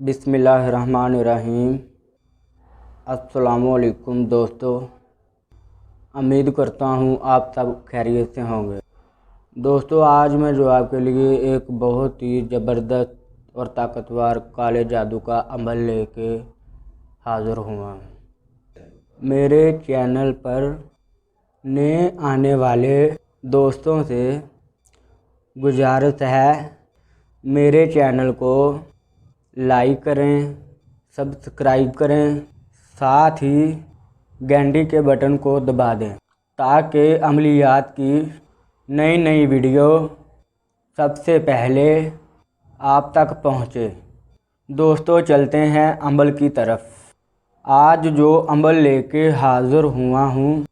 बिस्मिल्लाहिर्रहमानिर्रहीम। अस्सलामुअलैकुम दोस्तों, उम्मीद करता हूँ आप सब खैरियत से होंगे। दोस्तों, आज मैं जो आपके लिए एक बहुत ही ज़बरदस्त और ताकतवर काले जादू का अमल लेके हाज़िर हुआ। मेरे चैनल पर नए आने वाले दोस्तों से गुजारिश है, मेरे चैनल को लाइक करें, सब्सक्राइब करें, साथ ही घंटी के बटन को दबा दें ताकि अमलियात की नई नई वीडियो सबसे पहले आप तक पहुँचे। दोस्तों, चलते हैं अमल की तरफ। आज जो अमल लेके हाज़िर हुआ हूँ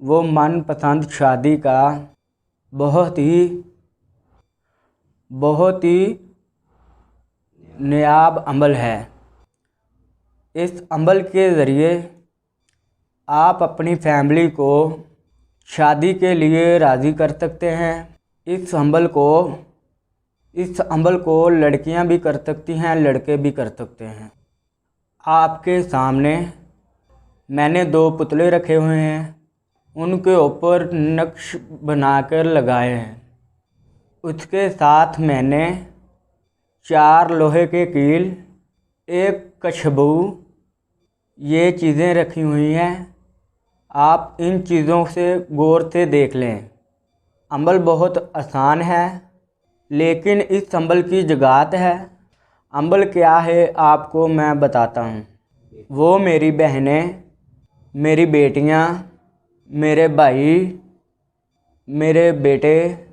वो मनपसंद शादी का बहुत ही नायाब अमल है। इस अमल के ज़रिए आप अपनी फैमिली को शादी के लिए राज़ी कर सकते हैं। इस अमल को लड़कियां भी कर सकती हैं, लड़के भी कर सकते हैं। आपके सामने मैंने 2 पुतले रखे हुए हैं, उनके ऊपर नक्श बनाकर लगाए हैं। उसके साथ मैंने 4 लोहे के कील, 1 कशबू, ये चीज़ें रखी हुई हैं। आप इन चीज़ों से गौर से देख लें। अमल बहुत आसान है, लेकिन इस अमल की जुगात है। अमल क्या है आपको मैं बताता हूँ। वो मेरी बहनें, मेरी बेटियाँ, मेरे भाई, मेरे बेटे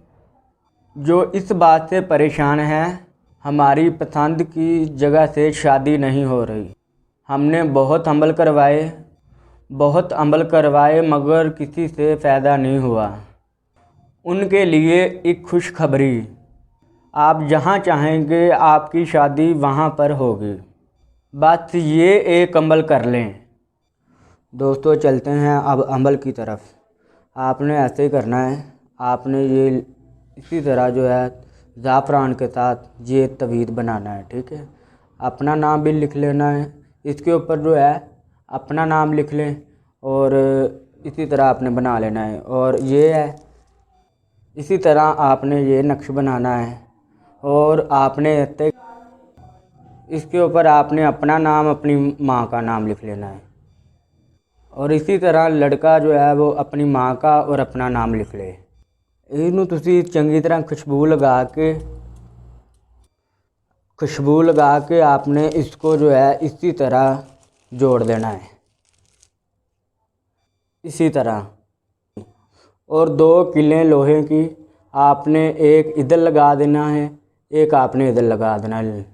जो इस बात से परेशान हैं हमारी पसंद की जगह से शादी नहीं हो रही। हमने बहुत अमल करवाए मगर किसी से फ़ायदा नहीं हुआ। उनके लिए एक खुशखबरी, आप जहाँ चाहेंगे आपकी शादी वहाँ पर होगी। बस ये एक अमल कर लें। दोस्तों, चलते हैं अब अमल की तरफ। आपने ऐसे ही करना है। आपने ये इसी तरह जो है ज़ाफ़रान के साथ ये तवीज़ बनाना है, ठीक है। अपना नाम भी लिख लेना है, इसके ऊपर जो है अपना नाम लिख लें और इसी तरह आपने बना लेना है। और ये है, इसी तरह आपने ये नक्श बनाना है और आपने इसके ऊपर आपने अपना नाम, अपनी माँ का नाम लिख लेना है। और इसी तरह लड़का जो है वो अपनी माँ का और अपना नाम लिख ले। इनू तुसी चंगी तरह खुशबू लगा के आपने इसको जो है इसी तरह जोड़ देना है, इसी तरह। और 2 कीलें लोहे की आपने एक इधर लगा देना है, एक आपने इधर लगा देना है।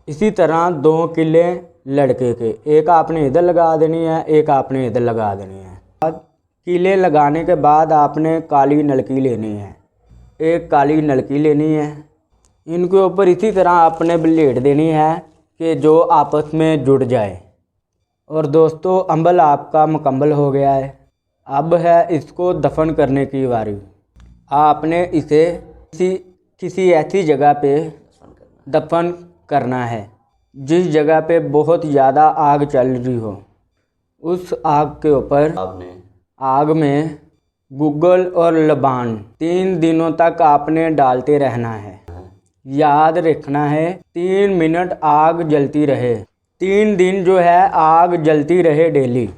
इसी तरह 2 कीलें लड़के के, एक आपने इधर लगा देनी है, एक आपने इधर लगा देनी है। कीले लगाने के बाद आपने काली नलकी लेनी है, एक काली नलकी लेनी है। इनके ऊपर इसी तरह आपने ब्लेड देनी है कि जो आपस में जुड़ जाए। और दोस्तों, अमल आपका मुकम्मल हो गया है। अब है इसको दफन करने की बारी। आपने इसे किसी ऐसी जगह पे दफन करना है जिस जगह पे बहुत ज़्यादा आग चल रही हो। उस आग के ऊपर आग में गूगल और लबान 3 दिनों तक आपने डालते रहना है। याद रखना है 3 मिनट आग जलती रहे, 3 दिन जो है आग जलती रहे डेली।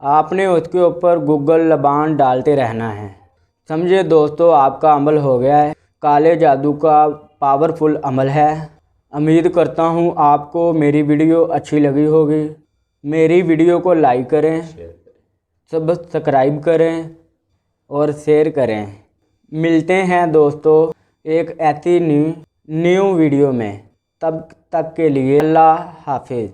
आपने उसके ऊपर गूगल लबान डालते रहना है। समझे दोस्तों, आपका अमल हो गया है। काले जादू का पावरफुल अमल है। उम्मीद करता हूँ आपको मेरी वीडियो अच्छी लगी होगी। मेरी वीडियो को लाइक करें, सब्सक्राइब करें और शेयर करें। मिलते हैं दोस्तों एक ऐसी न्यू वीडियो में। तब तक के लिए अल्लाह हाफिज़।